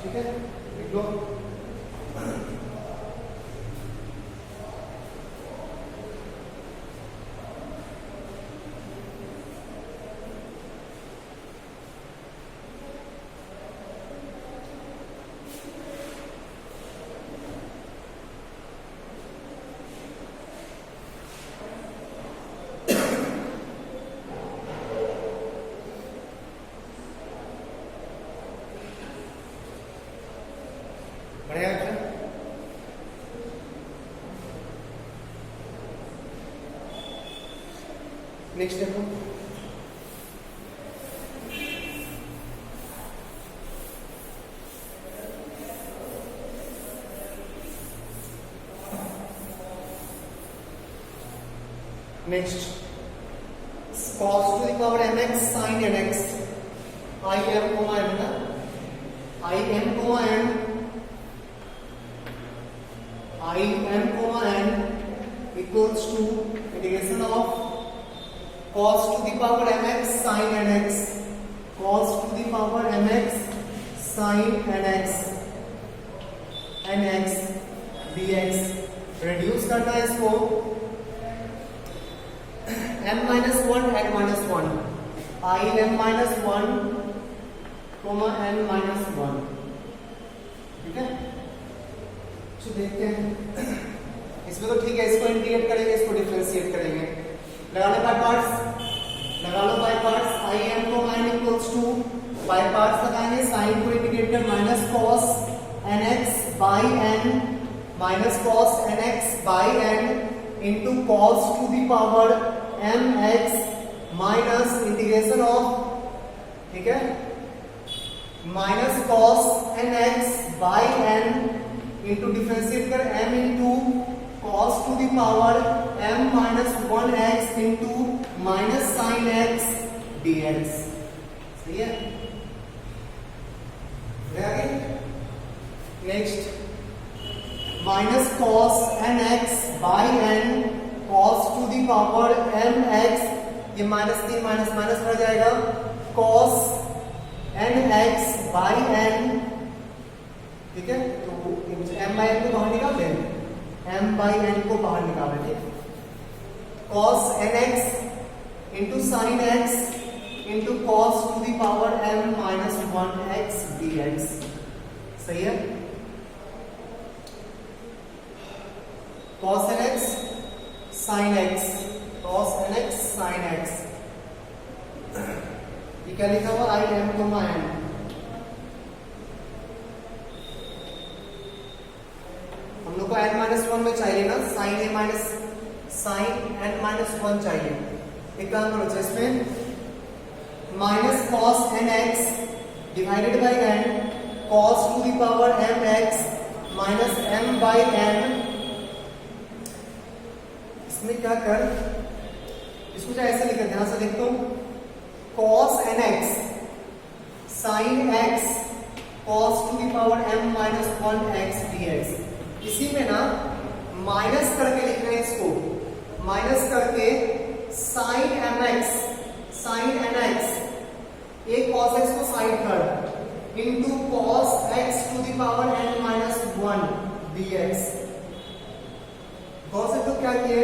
ठीक है, लिख लो। बढ़िया है। नेक्स्ट देखो, next cos to the power mx sin nx, I m comma n ना, I m comma n, I m comma n equals to integration of cos to the power mx sin nx, cos to the power mx sin nx nx dx, reduce करना है इसको, m minus 1 n minus 1, I m minus 1 comma n minus 1, ठीक है। तो देखते हैं इसमें, तो ठीक है, इसको इंटीग्रेट करेंगे, इसको डिफरेंशिएट करेंगे, लगाने बाय पार्ट्स, लगा लो बाय पार्ट्स, आई एम को n equals to by parts लगाएंगे, साइन को इंटीग्रेट कर minus cos nx by n minus cos nx by n into cos to the power mx minus integration of, ठीक है, minus cos nx by n into differentiate कर m into cos to the power m minus 1x into minus sin x dx, सही है। Next minus cos nx by n cos to the power mx, ये minus 3 minus minus रह जाएगा, cos nx by n, ठीक है, तो m by n को बाहर निकाल दें, m by n को बाहर निकालें, ठीक, cos nx into sin x into cos to the power m minus 1x dx, सही है। cos nx sin x, cos nx sin x, ये क्या लिखा हुआ, i m comma n, हम लोग को n माइनस 1 में चाहिए ना, sine A minus sine n minus 1 चाहिए, एक काम करो, इसमें minus cos nx divided by n cos to the power mx minus m by n, इसमें क्या कर, इसको चाहे ऐसे लिखा, ध्यान से देखता हूं, cos nx sin x cos to the power m minus 1x dx, इसी में ना माइनस करके लिख रहे हैं इसको, माइनस करके साइन mx साइन nx, एक cos x को साइड कर into cos x to the power n minus 1 dx, cos x को क्या किए,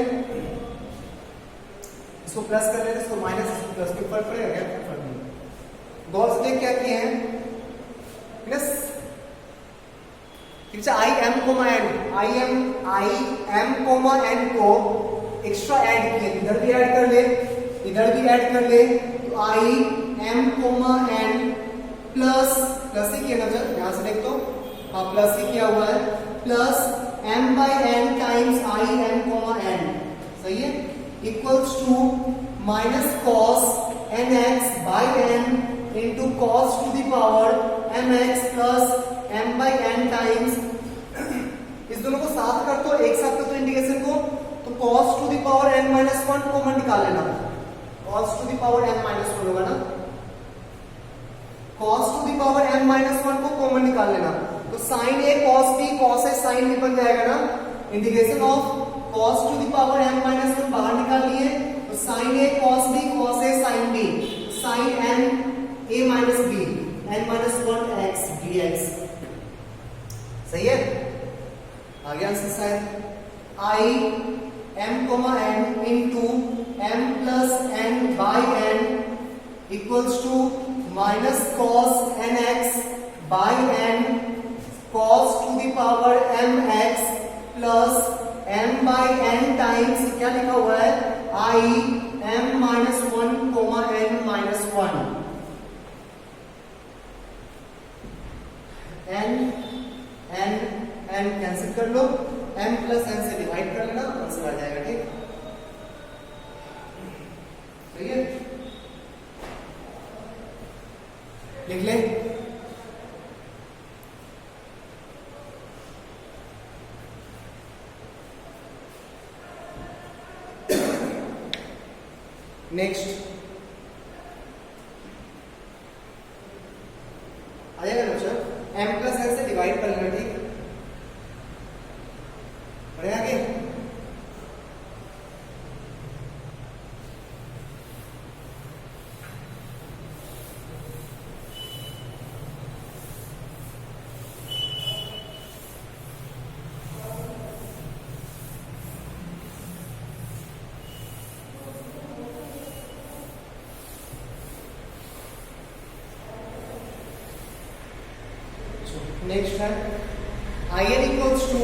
इसको प्लस कर लेते, इसको माइनस, इसको प्लस, के फर्क पड़ेगा क्या, फर्क नहीं, गौर से क्या किए हैं, plus, I M comma N, I M comma N को एक्स्ट्रा ऐड किए, इधर भी ऐड कर ले, इधर भी ऐड कर ले, तो I M comma N plus, plus ही किया ना, यहां से देख तो, हाँ प्लस ही किया हुआ है, plus m by N times I M comma N, सही है, equals to minus cos N X by N into cos to the power M X plus m by N times, इस दोनों को साथ कर तो, एक साथ कर तो इंटीग्रेशन को, तो cos to the power n minus 1 common निकाल लेना, cos to the power n minus 1 होगा ना, cos to the power n minus 1 को कॉमन निकाल लेना, तो sin a cos b cos a sin b बन जाएगा ना, integration of cos to the power n minus 1 बाहर निकाल लिए, तो sin a cos b cos a sin b, sin n a minus b n minus 1 x dx, सही है, आगे आंसर शायद I m n into m plus n by n equals to minus cos nx by n cos to the power mx plus m by n times क्या लिखा हुआ है I m minus 1 n minus 1 n cancel कर लो, m plus n से divide कर लेना, answer आ जाएगा, ठीक, सही है, लिख ले। नेक्स्ट आ जाएगा बच्चा, m प्लस n से डिवाइड कर लेना, ठीक, बढ़िया आगे। नेक्स्ट है I n equals to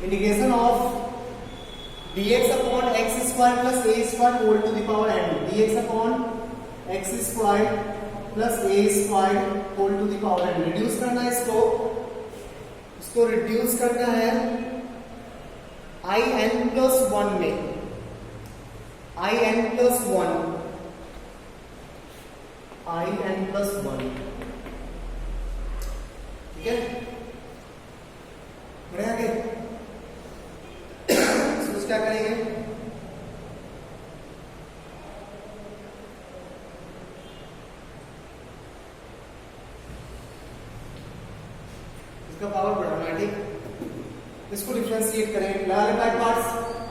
integration of dx upon x square plus a square whole to the power n, dx upon x square plus a square whole to the power n, reduce करना है इसको reduce करना है I n plus 1 में, I n plus 1, I n plus 1, ठीक है, बढ़िया आगे। सोच क्या करेंगे, इसका पावर बढ़ाना है, ठीक, इसको डिफरेंशिएट करेंगे, लगा ले by parts.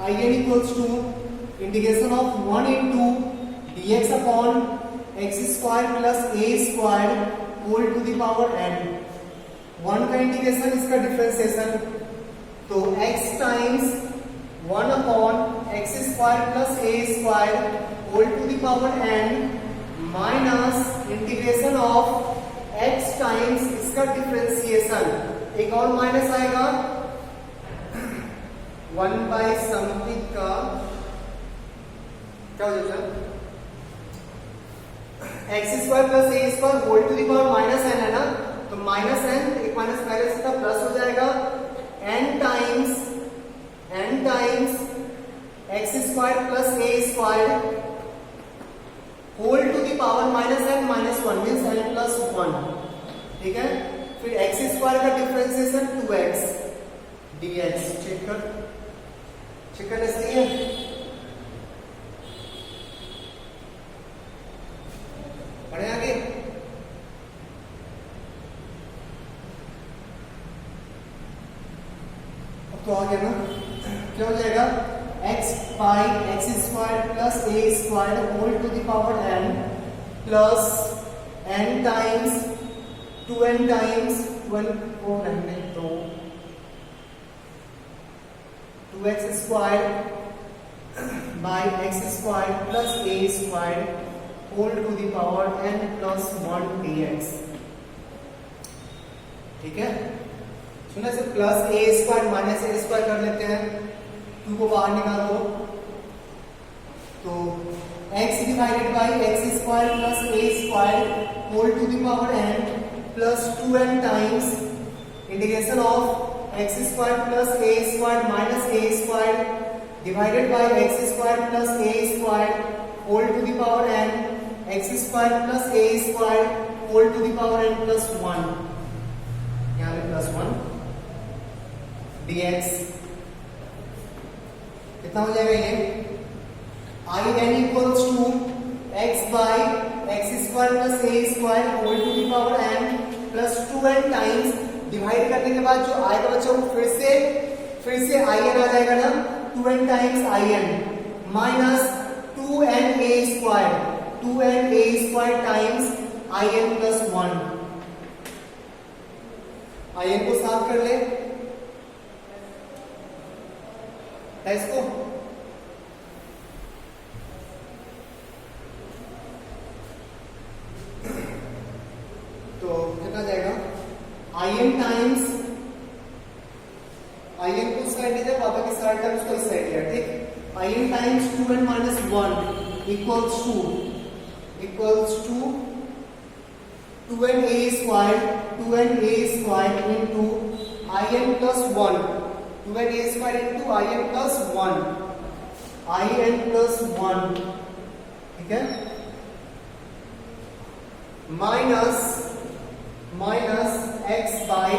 I n equals to integration of 1 into dx upon x square plus a square whole to the power n, 1 का इंटीग्रेशन, इसका डिफरेंशिएशन, तो x times 1 upon x square plus a square whole to the power n minus integration of x times इसका differentiation, एक और minus आएगा 1 bye something का क्या हो जाएगा, x square plus a square whole to the power minus n है ना, तो माइनस n, एक माइनस पहले से था प्लस हो जाएगा, n times x square plus a square whole to the power minus n minus 1 means n plus 1, ठीक है, फिर x स्क्वायर का डिफरेंशिएशन 2x dx, चेक करने सही है, बढ़े आगे। अब तो आ गया ना, क्या हो जाएगा x by X square plus a square whole to the power n plus n times 2n times 1 को रहने दो 2x square by X square plus a square whole to the power n plus 1 dx, ठीक है, सुना से plus a square minus a square कर लेते हैं, 2 को बाहर निकाल दो, तो x divided by X square plus a square whole to the power n plus 2n times integration of X square plus a square minus a square divided by X square plus a square whole to the power n X square plus a square whole to the power n plus 1, यहाँ पे plus 1 dx कितना हो जाएगा ये I N equals to X by X square plus A square whole to the power N plus 2n times divide करने के बाद जो आएगा बच्चों फिर से आई एन आ जाएगा ना 2n times I N minus 2n a square times I N plus 1। I N को साफ कर ले इसको, तो कितना जाएगा I N times I N को साइड ले जाए, बाकी सारे टर्म्स को इस साइड लिया, ठीक। I N times 2n minus 1 equals to 2n a square into I N plus 1, 2n a square into I N plus 1, ठीक है, minus x by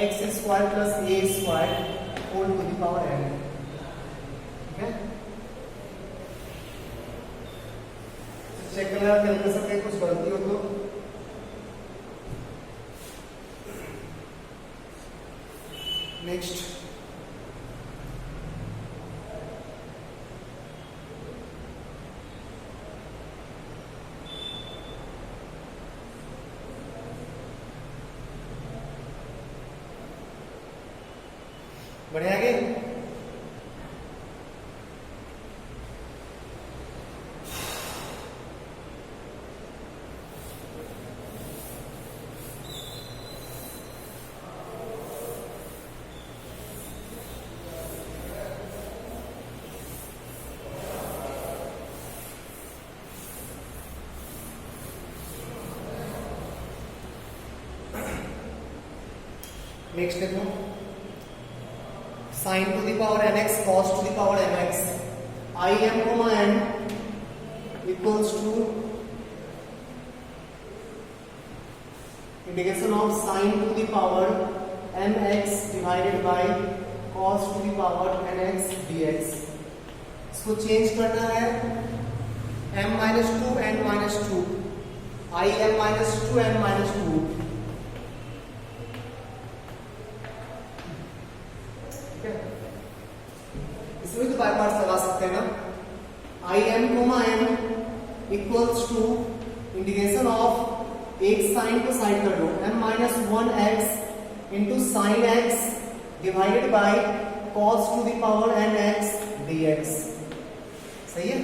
X square plus A square whole to the power n, ठीक है। Check करना कर सकते कुछ गलती हो तो। नेक्स्ट बढ़िया आगे नेक्स्ट देखो sin to the power nx cos to the power mx I m comma n equals to integration of sin to the power mx divided by cos to the power nx dx। इसको change करना है m minus 2 n minus 2 I m minus 2 n minus 2, इसमें तो bye parts लगा सकते हैं ना। I M comma M equals to integration of एक साइन को साइड कर दो m minus 1x into sine X divided by cos to the power n x dx। सही है,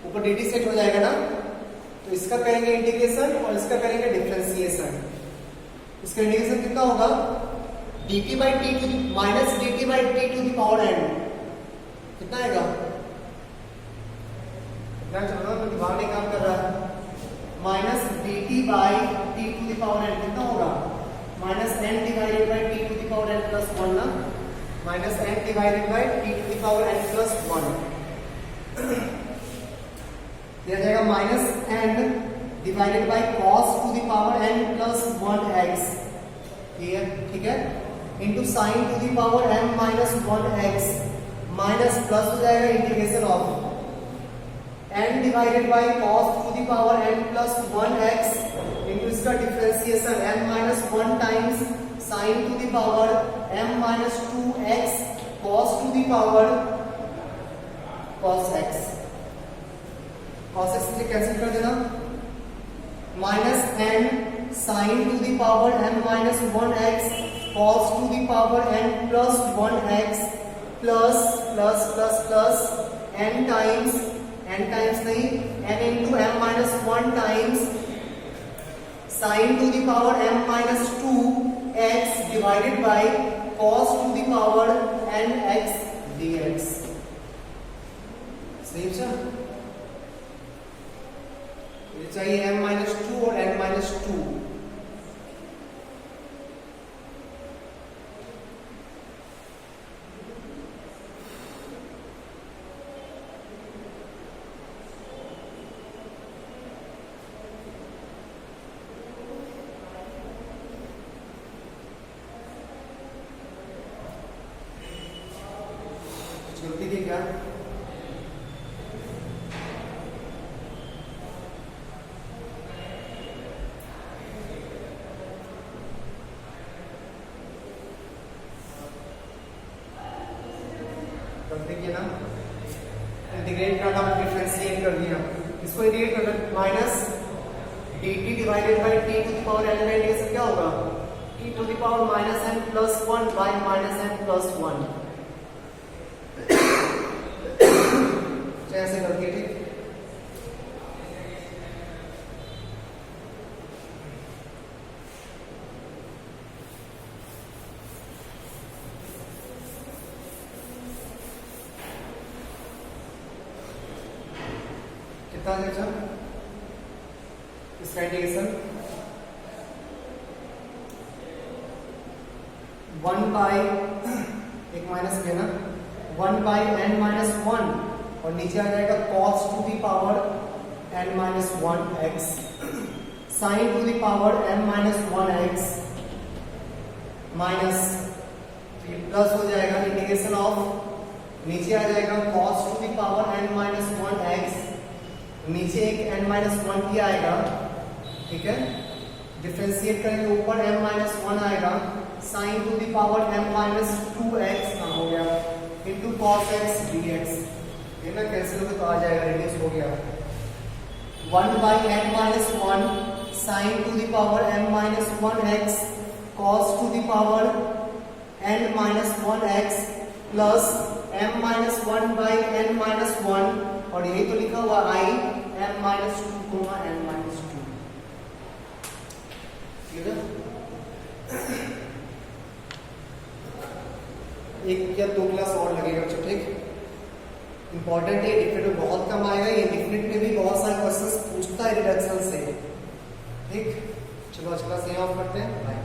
ऊपर dt सेट हो जाएगा ना, तो इसका करेंगे इंटीग्रेशन और इसका करेंगे डिफरेंशिएशन। इसका इंटीग्रेशन कितना होगा dt by T to minus dt by T to the power n, कितना आएगा, ध्यान चल रहा है, दिमाग नहीं काम कर रहा है, minus dt by T to the power n कितना होगा minus n divided by T to the power n plus 1 ना, minus n divided by T to the power n plus 1 दिया जाएगा minus n divided by cos to the power n plus 1x, ठीक है, into sine to the power m minus 1x minus plus हो जाएगा integration of n divided by cos to the power n plus 1x into इसका differentiation n minus 1 times sine to the power m minus 2x cos to the power cos x से cancel कर देना, minus n sine to the power m minus 1x cos to the power n plus 1x plus plus plus plus n times नहीं n into m minus 1 times sine to the power m minus 2x divided by cos to the power n x dx। सही है, ये चाहिए m minus 2 और n minus 2। गलती थी क्या? कर देंगे ना, इंटीग्रेट करना, डिफरेंशिएट कर दिया, इसको इंटीग्रेट करना, minus dt divided by t to the power n का इंटीग्रेशन क्या होगा, t to the power minus n plus 1 by minus n plus 1, ऐसे करके, ठीक। कितना सेक्शन इसका इंटीग्रेशन 1 बाई एक माइनस लेना 1 बाई n माइनस 1 और नीचे आ जाएगा cos to the power n minus 1 x sin to the power n minus 1 x minus plus हो जाएगा इंटीग्रेशन ऑफ नीचे आ जाएगा cos to the power n minus 1 x नीचे एक n माइनस 1 की आएगा, ठीक है, डिफरेंशिएट करेंगे ऊपर m माइनस 1 आएगा sin to the power m minus 2x का हो गया इंटू cos x dx, ये ना कैंसिल होगा तो आ जाएगा, रेडियस हो गया 1 by n minus 1 sin to the power m minus 1x cos to the power n minus 1x plus m minus 1 by n minus 1 और यही तो लिखा हुआ i m minus 2 n minus 2, ठीक है। एक या दो क्लास और लगेगा बच्चों, ठीक, इंपॉर्टेंट है, डिफरेंट में बहुत कम आएगा, ये डिफरेंट में भी बहुत सारे क्वेश्चंस पूछता है रिडक्शन से, ठीक। चलो आज क्लास यहीं ऑफ करते हैं, बाय।